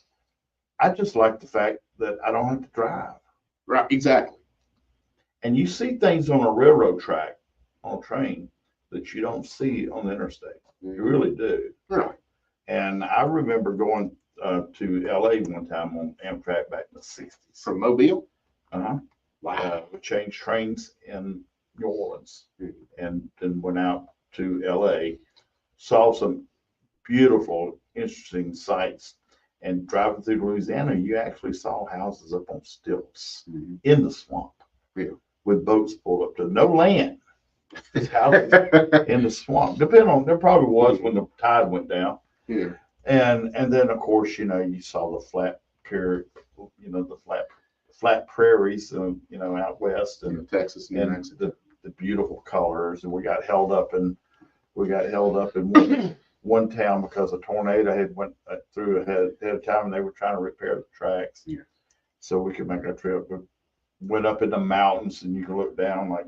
I just like the fact that I don't have to drive. Right, exactly. And you see things on a railroad track, on a train, that you don't see on the interstate. You really do. Right. And I remember going to LA one time on Amtrak back in the 60s. From Mobile? Uh-huh. Wow. We changed trains New Orleans and then went out to LA, saw some beautiful, interesting sights. And driving through Louisiana, you actually saw houses up on stilts Mhm. in the swamp with boats pulled up to no land. Just houses in the swamp. Depending on, there probably was when the tide went down. Yeah. And then of course, you saw the flat the flat prairies, out west In and Texas and New and Mexico. the beautiful colors. And we got held up in one town because a tornado had went through ahead of time and they were trying to repair the tracks. Yeah. So we could make our trip. We went up in the mountains and you could look down like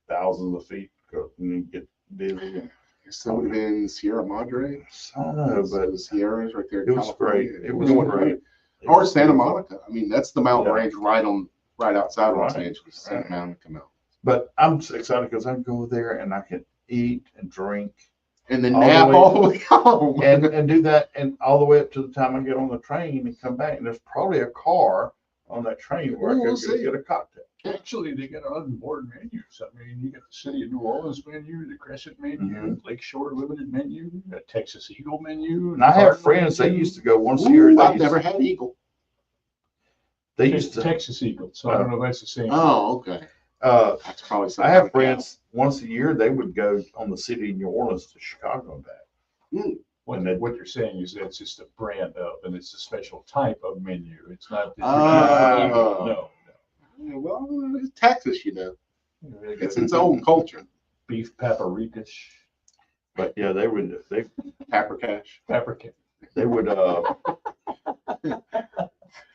thousands of feet and you get dizzy. So it would have been Sierra Madre. I don't know, but The Sierras right there. in it was California. great. It was North great. Dakota. Or Santa Monica. I mean, that's the mountain Yeah. range right outside Los Right. Angeles. Santa Monica Mountain. But I'm excited because I can go there and I can eat and drink And then All the nap way- all the way home. and do that and all the way up to the time I get on the train and come back. And there's probably a car on that train where I We'll could see. get a cocktail. Actually, they got on-board menus. I mean, you got the City of New Orleans menu, the Crescent menu, Lakeshore Limited menu, a Texas Eagle menu. And I have friends, they used to go once a year. Ooh, They I've used, never had Eagle. they used to, Texas Eagle, so I don't know if that's the same. Oh, okay. I That's probably something. have like that. friends, once a year, they would go on the City of New Orleans to Chicago and back. What you're saying is that's just a brand of, and it's a special type of menu. It's not. Oh. No. Yeah, well, it's Texas, It's It's its own culture. beef paprika, But yeah, they would paprika. they would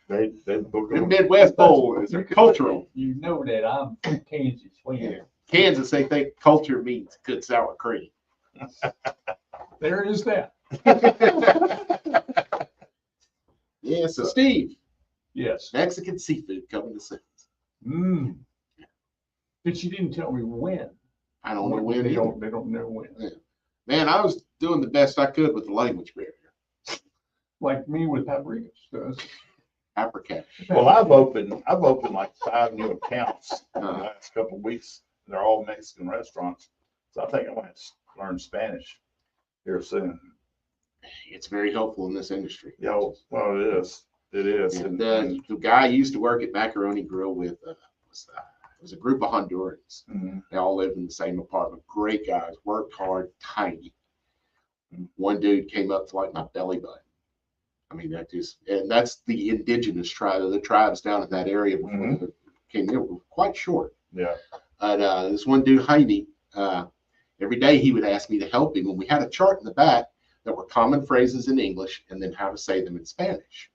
they'd book The them. Midwest Bowl is cultural. You know that I'm from Kansas. Well, yeah. Kansas, they think culture means good sour cream. There is that. Yeah, so Steve, Yes. Mexican seafood coming to Sims. Mm. But you didn't tell me when. I don't know when. They either. don't know when. Man, I was doing the best I could with the language barrier. Like me with paprika. So Africa. Well, I've opened like 5 new accounts in the Uh, last couple of weeks. They're all Mexican restaurants. So I think I'm going to learn Spanish here soon. it's very helpful in this industry. Yeah, well, it is. It is. And And, the guy I used to work at Macaroni Grill with it was a group of Hondurans. Mhm. They all lived in the same apartment. Great guys, worked hard, tiny. One dude came up to like my belly button. I mean, and that's the indigenous tribe, the tribes down in that area before Mhm. they came in were quite short. Yeah. But this one dude, Heidi, every day he would ask me to help him. And we had a chart in the back that were common phrases in English and then how to say them in Spanish.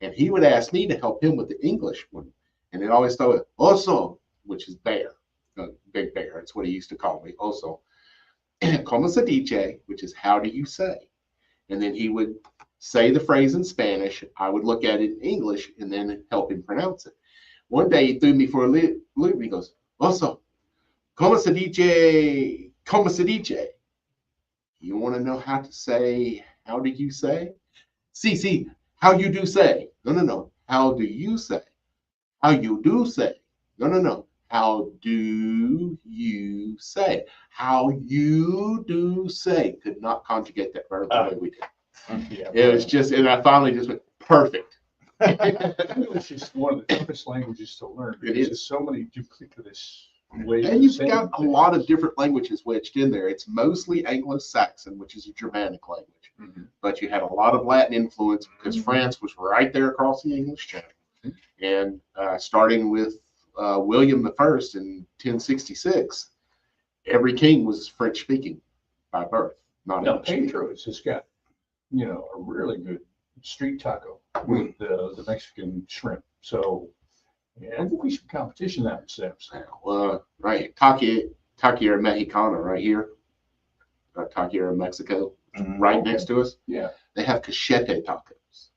And he would ask me to help him with the English one. And it always started with oso, which is bear, big bear. That's what he used to call me, oso. And como se dice, which is how do you say? And then he would say the phrase in Spanish. I would look at it in English and then help him pronounce it. One day he threw me for a loop and he goes, oso, como se dice, como se dice? You want to know how to say, how do you say? See, how you do say. No. How do you say? How you do say. No. How do you say? How you do say. Could not conjugate that verb the way we did. yeah. It was just, and I finally just went, perfect. It's just one of the toughest languages to learn because is. there's so many duplicitous ways. And of you've saying got a things. lot of different languages wedged in there. It's mostly Anglo-Saxon, which is a Germanic language. Mhm. But you had a lot of Latin influence because Mhm. France was right there across the English Channel. Mhm. And starting with William I in 1066, every king was French speaking by birth, not Now, English speaking. Pedro's has got, a really good street taco with the Mexican shrimp. So, yeah, I think we should competition that with Sims. Right, Taqueria Mexicana right here, Taqueria Mexico, Mhm. right next to us. Yeah. They have cachete tacos.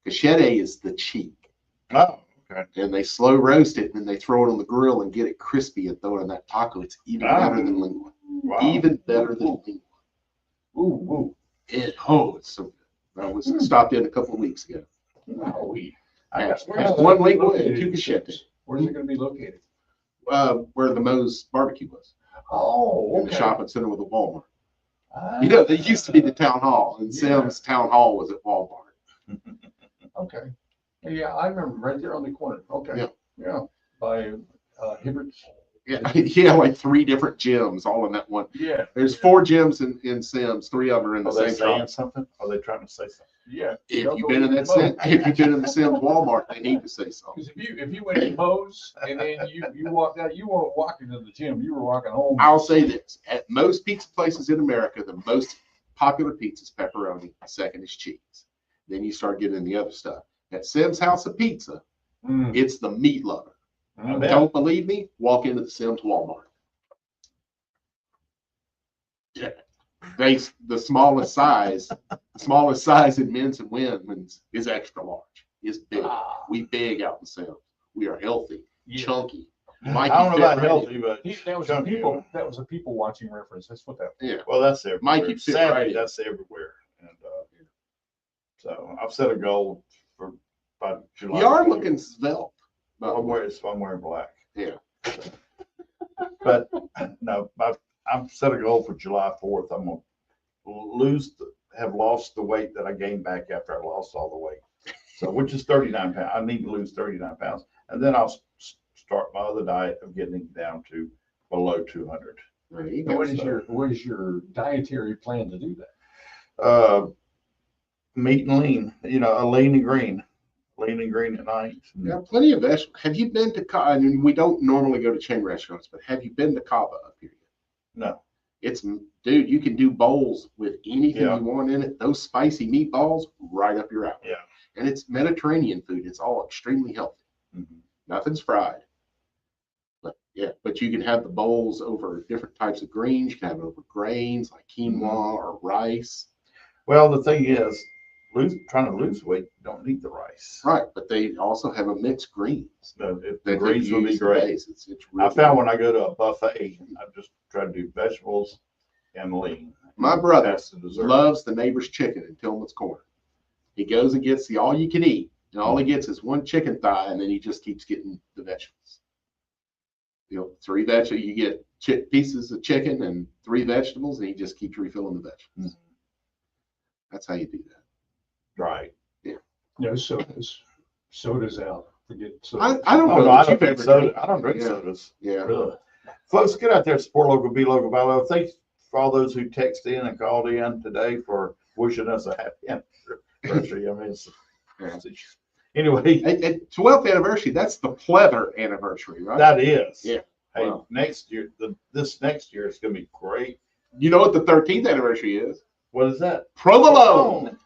Cachete is the cheek. Oh, okay. And they slow roast it and then they throw it on the grill and get it crispy and throw it in that taco. It's even Oh. better than lingua. Wow. Even better than lingua. Ooh. It's so good. I was stopped in a couple of weeks ago. Wow. I got Had one lingua and two cachete. Where's it going to be located? where the Moe's barbecue was, Oh, in the okay. shopping center with the Walmart. Ah, You know, there used to be the town hall, and Yeah. Sims Town Hall was at Walmart. Okay. Yeah, I remember right there on the corner. Okay. Yeah. Yeah. By Hibbert's. Yeah, yeah, like 3 different gyms, all in that one. Yeah. There's 4 gyms in Sims, 3 of them are in the Are they same saying shop. something? Are they trying to say something? Yeah. If They'll you've go been in to that Moe's. Sim, if you've been in the Sims Walmart, they need to say something. Because if you went to Moe's and then you walked out, you weren't walking to the gym, you were walking home. I'll say this, at most pizza places in America, the most popular pizza is pepperoni, second is cheese. Then you start getting the other stuff. At Sims House of Pizza, Mm. it's the meat lover. I bet. Don't believe me? Walk into the Sims Walmart. Yeah. The smallest size in men's and women's is extra large. It's big. Ah, We big out in Sims. We are healthy, yeah. chunky. I Mikey don't know fit about right healthy, but That was a chunky. people watching reference. That's what that. Yeah. Well, that's everywhere. Mikey fit Sadly, right in. that's everywhere. And so I've set a goal for by July. You are looking svelte. I'm wearing black. Yeah. But no, I've set a goal for July 4th. I'm gonna have lost the weight that I gained back after I lost all the weight. So, which is 39 pounds. I need to lose 39 pounds. And then I'll start my other diet of getting down to below 200. There you And go. what is your dietary plan to do that? Meat and lean, a lean and green at night. Yeah, plenty of vegetables. Have you been to Cava? I mean, we don't normally go to chain restaurants, but have you been to Cava up here? No. Dude, you can do bowls with anything Yeah. you want in it. Those spicy meatballs, right up your alley. Yeah. And it's Mediterranean food. It's all extremely healthy. Mhm. Nothing's fried. But you can have the bowls over different types of greens. You can have it over grains like quinoa or rice. Well, the thing is, trying to lose weight, you don't need the rice. Right. But they also have a mixed greens. The that they greens would be use great. nowadays. It's I really found good. when I go to a buffet, I just try to do vegetables and lean. My brother That's the dessert. loves the neighbor's chicken in Tillman's Corner. He goes and gets the all you can eat, and all he gets is 1 chicken thigh, and then he just keeps getting the vegetables. 3 vegetables. You get pieces of chicken and 3 vegetables, and he just keeps refilling the vegetables. That's how you do that. Right. No sodas. Sodas out. Forget sodas. I don't Oh, know no, I that don't you've drink ever soda. drank- I don't drink Yeah. sodas. Yeah. Really. Folks, get out there, support local, be local, buy local. Thanks for all those who texted in and called in today for wishing us a happy anniversary. I mean, anyway, At 12th anniversary, that's the pleather anniversary, right? that is. Yeah. Hey, Wow. next year, this next year is going to be great. You know what the 13th anniversary is? What is that? Provolone.